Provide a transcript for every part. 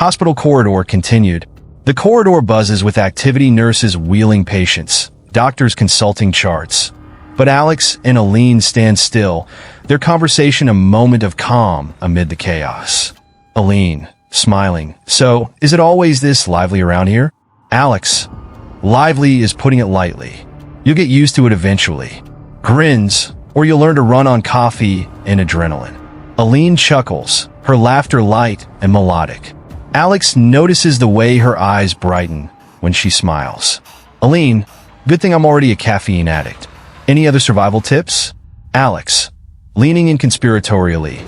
Hospital corridor continued. The corridor buzzes with activity, nurses wheeling patients, doctors consulting charts. But Alex and Aline stand still, their conversation a moment of calm amid the chaos. Aline, smiling. So, is it always this lively around here? Alex, lively is putting it lightly. You'll get used to it eventually. Grins, or you'll learn to run on coffee and adrenaline. Aline chuckles, her laughter light and melodic. Alex notices the way her eyes brighten when she smiles. Aline, good thing I'm already a caffeine addict. Any other survival tips? Alex, leaning in conspiratorially.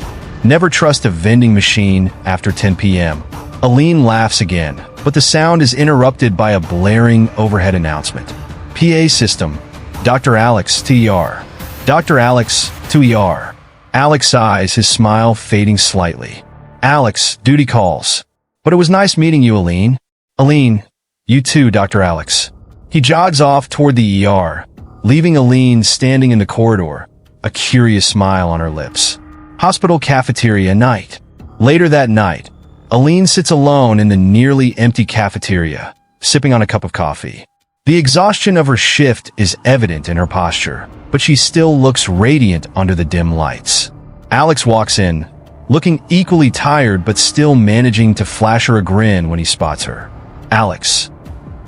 Never trust a vending machine after 10 p.m. Aline laughs again, but the sound is interrupted by a blaring overhead announcement. PA system. Dr. Alex to ER. Dr. Alex to ER. Alex sighs, his smile fading slightly. Alex, duty calls. But it was nice meeting you, Aline. Aline, you too, Dr. Alex. He jogs off toward the ER, leaving Aline standing in the corridor, a curious smile on her lips. Hospital cafeteria night. Later that night, Aline sits alone in the nearly empty cafeteria, sipping on a cup of coffee. The exhaustion of her shift is evident in her posture, but she still looks radiant under the dim lights. Alex walks in, looking equally tired but still managing to flash her a grin when he spots her. Alex,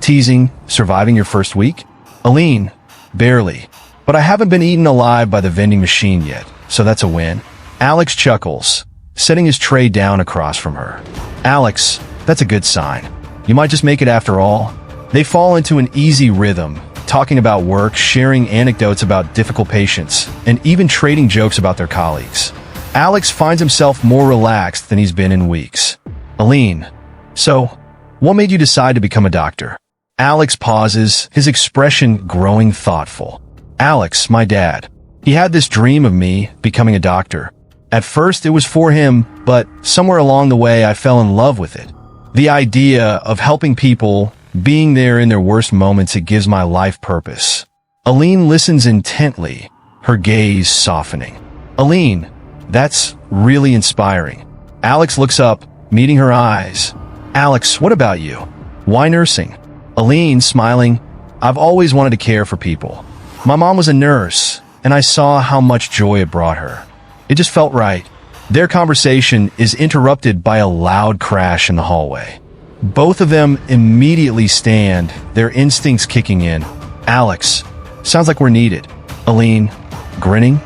teasing, surviving your first week? Aline, barely, but I haven't been eaten alive by the vending machine yet, so that's a win. Alex chuckles, setting his tray down across from her. Alex, that's a good sign. You might just make it after all. They fall into an easy rhythm, talking about work, sharing anecdotes about difficult patients, and even trading jokes about their colleagues. Alex finds himself more relaxed than he's been in weeks. Aline, so, what made you decide to become a doctor? Alex pauses, his expression growing thoughtful. Alex, my dad. He had this dream of me becoming a doctor. At first, it was for him, but somewhere along the way, I fell in love with it. The idea of helping people, being there in their worst moments, it gives my life purpose. Aline listens intently, her gaze softening. Aline, that's really inspiring. Alex looks up, meeting her eyes. Alex, what about you? Why nursing? Aline, smiling, I've always wanted to care for people. My mom was a nurse, and I saw how much joy it brought her. It just felt right. Their conversation is interrupted by a loud crash in the hallway. Both of them immediately stand, their instincts kicking in. Alex, sounds like we're needed. Aline, grinning.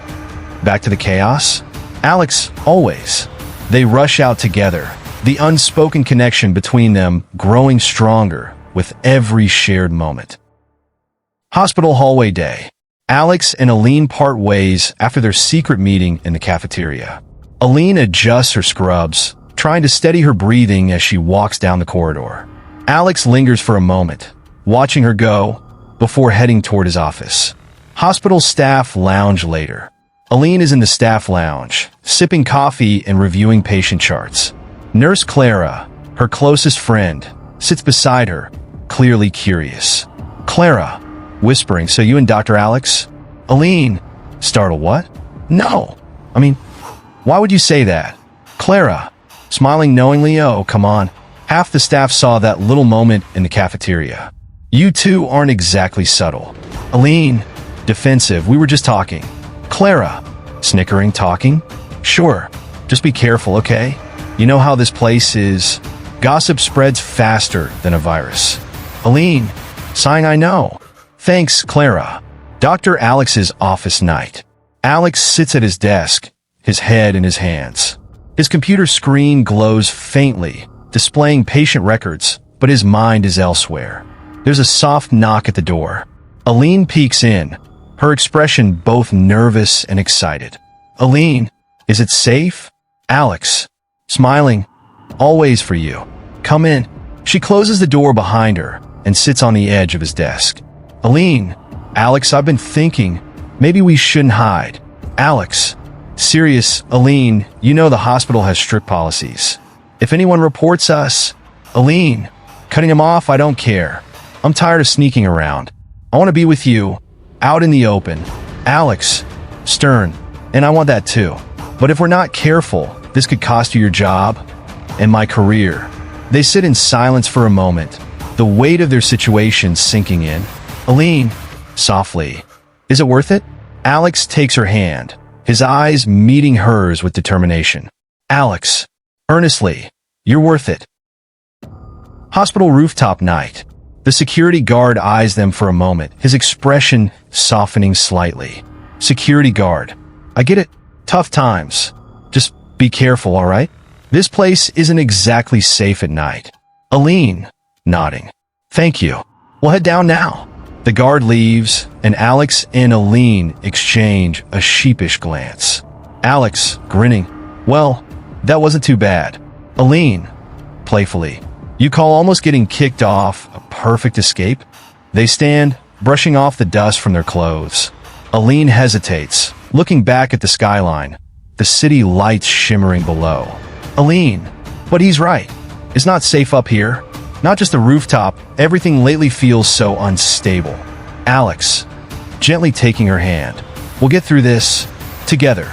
Back to the chaos? Alex, always. They rush out together, the unspoken connection between them growing stronger with every shared moment. Hospital hallway day. Alex and Aline part ways after their secret meeting in the cafeteria. Aline adjusts her scrubs, trying to steady her breathing as she walks down the corridor. Alex lingers for a moment, watching her go, before heading toward his office. Hospital staff lounge later. Aline is in the staff lounge, sipping coffee and reviewing patient charts. Nurse Clara, her closest friend, sits beside her, clearly curious. Clara, whispering, so you and Dr. Alex? Aline, startled, what? No. I mean, why would you say that? Clara, smiling knowingly, oh, come on. Half the staff saw that little moment in the cafeteria. You two aren't exactly subtle. Aline, defensive, we were just talking. Clara, snickering, talking? Sure, just be careful, okay? You know how this place is. Gossip spreads faster than a virus. Aline, sighing, I know. Thanks, Clara. Dr. Alex's office night. Alex sits at his desk, his head in his hands. His computer screen glows faintly, displaying patient records, but his mind is elsewhere. There's a soft knock at the door. Aline peeks in, her expression both nervous and excited. Aline, is it safe? Alex, smiling, always for you. Come in. She closes the door behind her and sits on the edge of his desk. Aline, Alex, I've been thinking, maybe we shouldn't hide. Alex, serious, Aline, you know the hospital has strict policies. If anyone reports us, Aline, cutting him off, I don't care. I'm tired of sneaking around. I want to be with you, out in the open. Alex, stern, and I want that too. But if we're not careful, this could cost you your job and my career. They sit in silence for a moment, the weight of their situation sinking in. Aline, softly, is it worth it? Alex takes her hand, his eyes meeting hers with determination. Alex, earnestly, you're worth it. Hospital rooftop night. The security guard eyes them for a moment, his expression softening slightly. Security guard, I get it. Tough times. Just be careful, all right? This place isn't exactly safe at night. Aline, nodding. Thank you. We'll head down now. The guard leaves, and Alex and Aline exchange a sheepish glance. Alex, grinning. Well, that wasn't too bad. Aline, playfully. You call almost getting kicked off a perfect escape? They stand, brushing off the dust from their clothes. Aline hesitates, looking back at the skyline, the city lights shimmering below. Aline, but he's right. It's not safe up here. Not just the rooftop, everything lately feels so unstable. Alex, gently taking her hand. We'll get through this together.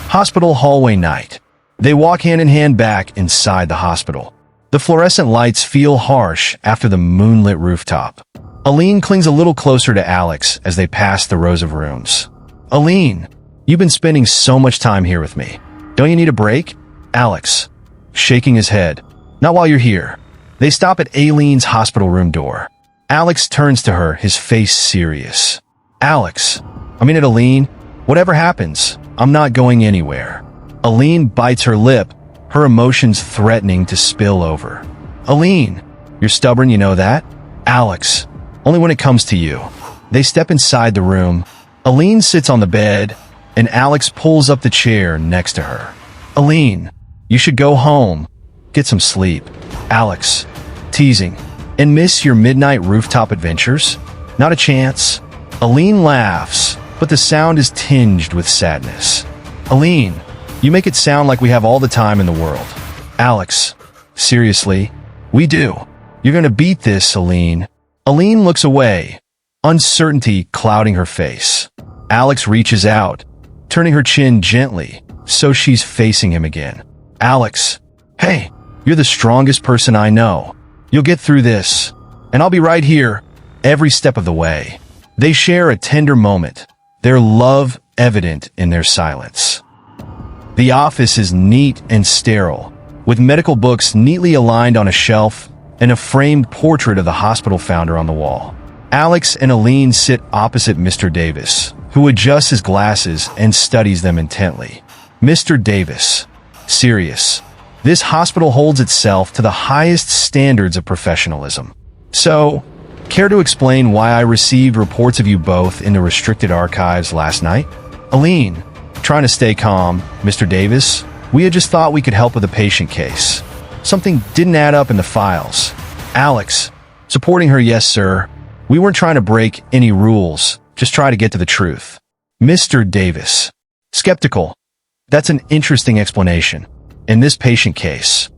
Hospital hallway night. They walk hand in hand back inside the hospital. The fluorescent lights feel harsh after the moonlit rooftop. Aline clings a little closer to Alex as they pass the rows of rooms. Aline, you've been spending so much time here with me. Don't you need a break? Alex, shaking his head. Not while you're here. They stop at Aline's hospital room door. Alex turns to her, his face serious. Alex, at Aline, whatever happens, I'm not going anywhere. Aline bites her lip, her emotions threatening to spill over. Aline, you're stubborn, you know that? Alex, only when it comes to you. They step inside the room. Aline sits on the bed, and Alex pulls up the chair next to her. Aline, you should go home. Get some sleep. Alex, teasing. And miss your midnight rooftop adventures? Not a chance. Aline laughs, but the sound is tinged with sadness. Aline, you make it sound like we have all the time in the world. Alex, seriously, we do. You're gonna beat this, Aline. Aline looks away, uncertainty clouding her face. Alex reaches out, turning her chin gently, so she's facing him again. Alex, hey, you're the strongest person I know. You'll get through this, and I'll be right here, every step of the way. They share a tender moment, their love evident in their silence. The office is neat and sterile, with medical books neatly aligned on a shelf and a framed portrait of the hospital founder on the wall. Alex and Aline sit opposite Mr. Davis, who adjusts his glasses and studies them intently. Mr. Davis, serious. This hospital holds itself to the highest standards of professionalism. So, care to explain why I received reports of you both in the restricted archives last night? Aline, trying to stay calm. Mr. Davis, we had just thought we could help with a patient case. Something didn't add up in the files. Alex, supporting her, yes, sir. We weren't trying to break any rules, just try to get to the truth. Mr. Davis, skeptical. That's an interesting explanation. In this patient case,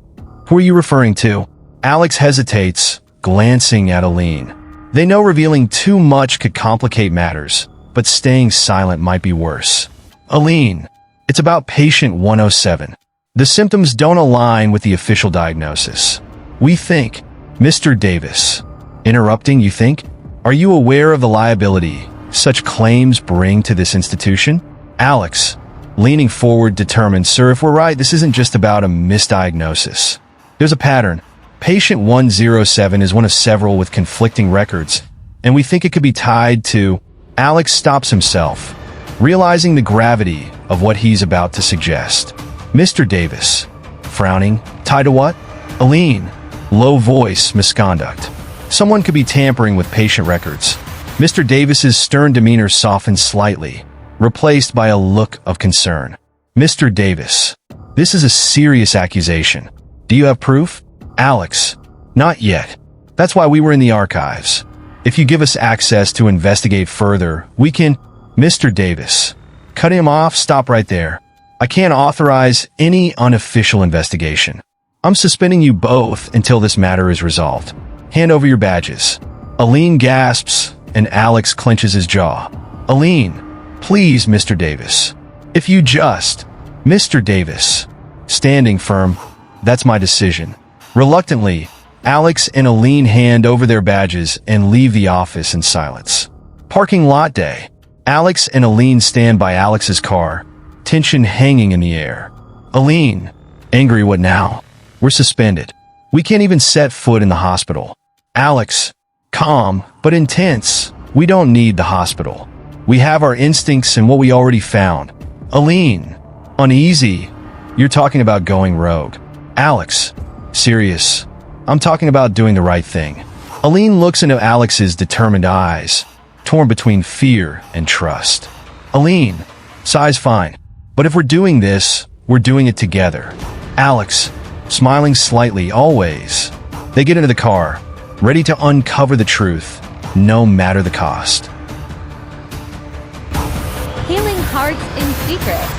who are you referring to? Alex hesitates, glancing at Aline. They know revealing too much could complicate matters, but staying silent might be worse. Aline, it's about patient 107. The symptoms don't align with the official diagnosis. We think, Mr. Davis. Interrupting, you think? Are you aware of the liability such claims bring to this institution? Alex, leaning forward, determined, sir, if we're right, this isn't just about a misdiagnosis. There's a pattern. Patient 107 is one of several with conflicting records, and we think it could be tied to... Alex stops himself, realizing the gravity of what he's about to suggest. Mr. Davis, frowning, tied to what? Aline, low voice, misconduct. Someone could be tampering with patient records. Mr. Davis's stern demeanor softens slightly, replaced by a look of concern. Mr. Davis, this is a serious accusation. Do you have proof? Alex, not yet. That's why we were in the archives. If you give us access to investigate further, we can... Mr. Davis, cutting him off, stop right there. I can't authorize any unofficial investigation. I'm suspending you both until this matter is resolved. Hand over your badges. Aline gasps, and Alex clenches his jaw. Aline, please, Mr. Davis. If you just... Mr. Davis, standing firm, that's my decision. Reluctantly, Alex and Aline hand over their badges and leave the office in silence. Parking lot day. Alex and Aline stand by Alex's car, tension hanging in the air. Aline, angry, what now? We're suspended. We can't even set foot in the hospital. Alex, calm but intense. We don't need the hospital. We have our instincts and what we already found. Aline, uneasy. You're talking about going rogue. Alex, serious. I'm talking about doing the right thing. Aline looks into Alex's determined eyes, torn between fear and trust. Aline, sighs fine. But if we're doing this, we're doing it together. Alex, smiling slightly, always. They get into the car, ready to uncover the truth, no matter the cost. Healing hearts in secret.